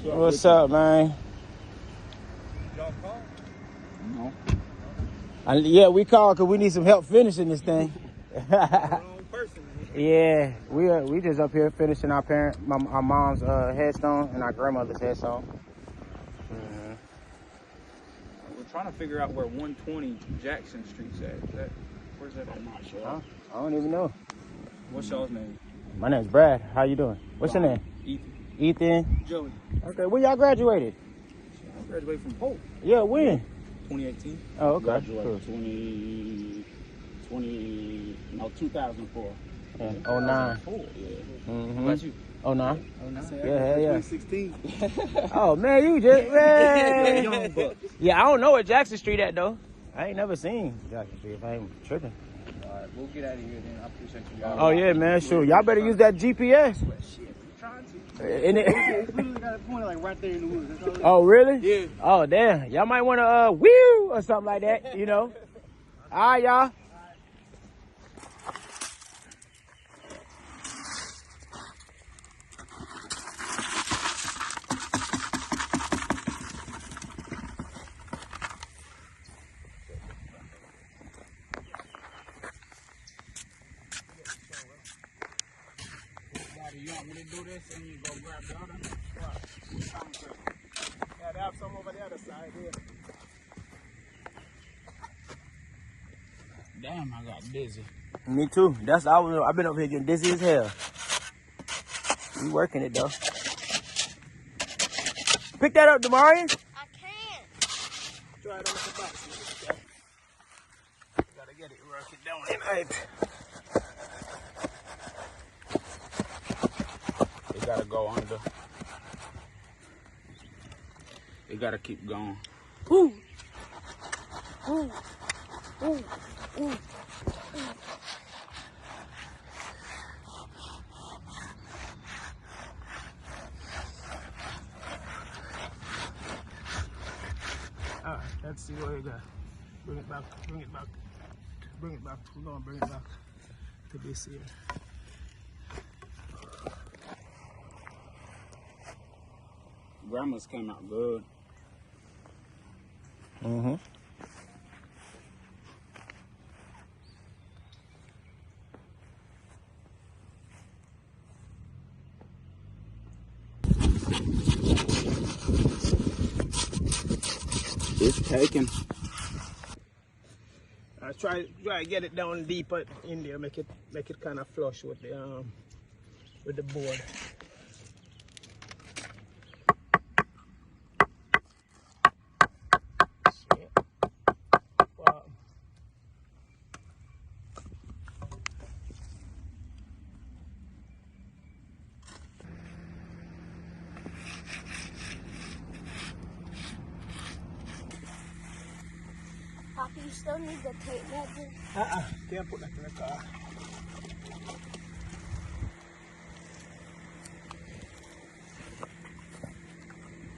What's up, man? Y'all call? No. Yeah, we called because we need some help finishing this thing. Wrong person. Yeah, we just up here finishing our mom's headstone and our grandmother's headstone. We're trying to figure out where 120 Jackson Street's at. Where's that? I'm not sure. Huh? I don't even know. What's y'all's name? My name's Brad. How you doing? What's your name? Ethan. Ethan. Joey. Okay, when y'all graduated? I graduated from Polk. Yeah, when? 2018. Oh, okay. Graduated Cool. 2004. Yeah, 09. Yeah. Mm-hmm. About you? 09. Yeah. Yeah. 2016. Oh, man, you just, man. Young buck. Yeah, I don't know where Jackson Street at, though. I ain't never seen Jackson Street if I ain't tripping. All right, we'll get out of here then. I appreciate you guys. Oh, yeah, man, sure. Y'all better use that GPS. Shit, we're trying to. In it. It's literally got a point like right there in the woods. That's all it is. Oh, really? Yeah. Oh, damn. Y'all might want to wheel or something like that, you know. All right, y'all. You want me to do this and you go grab the other? Yeah, they have some over the other side here. Damn, I got dizzy. Me too. I've been over here getting dizzy as hell. You working it, though. Pick that up, Demarian. I can't. Try it on the box. Gotta get it working down tonight. It gotta go under. It gotta keep going. Ooh. Ooh. Ooh. Ooh. All right, let's see what we got. Bring it back. Bring it back. Bring it back. We're going to bring it back to this here. Grandma's came out good. Mm-hmm. It's taking. Try to get it down deeper in there. Make it kind of flush with the board. Wow. Papa, you still need the tape measure? Can't put that in the car.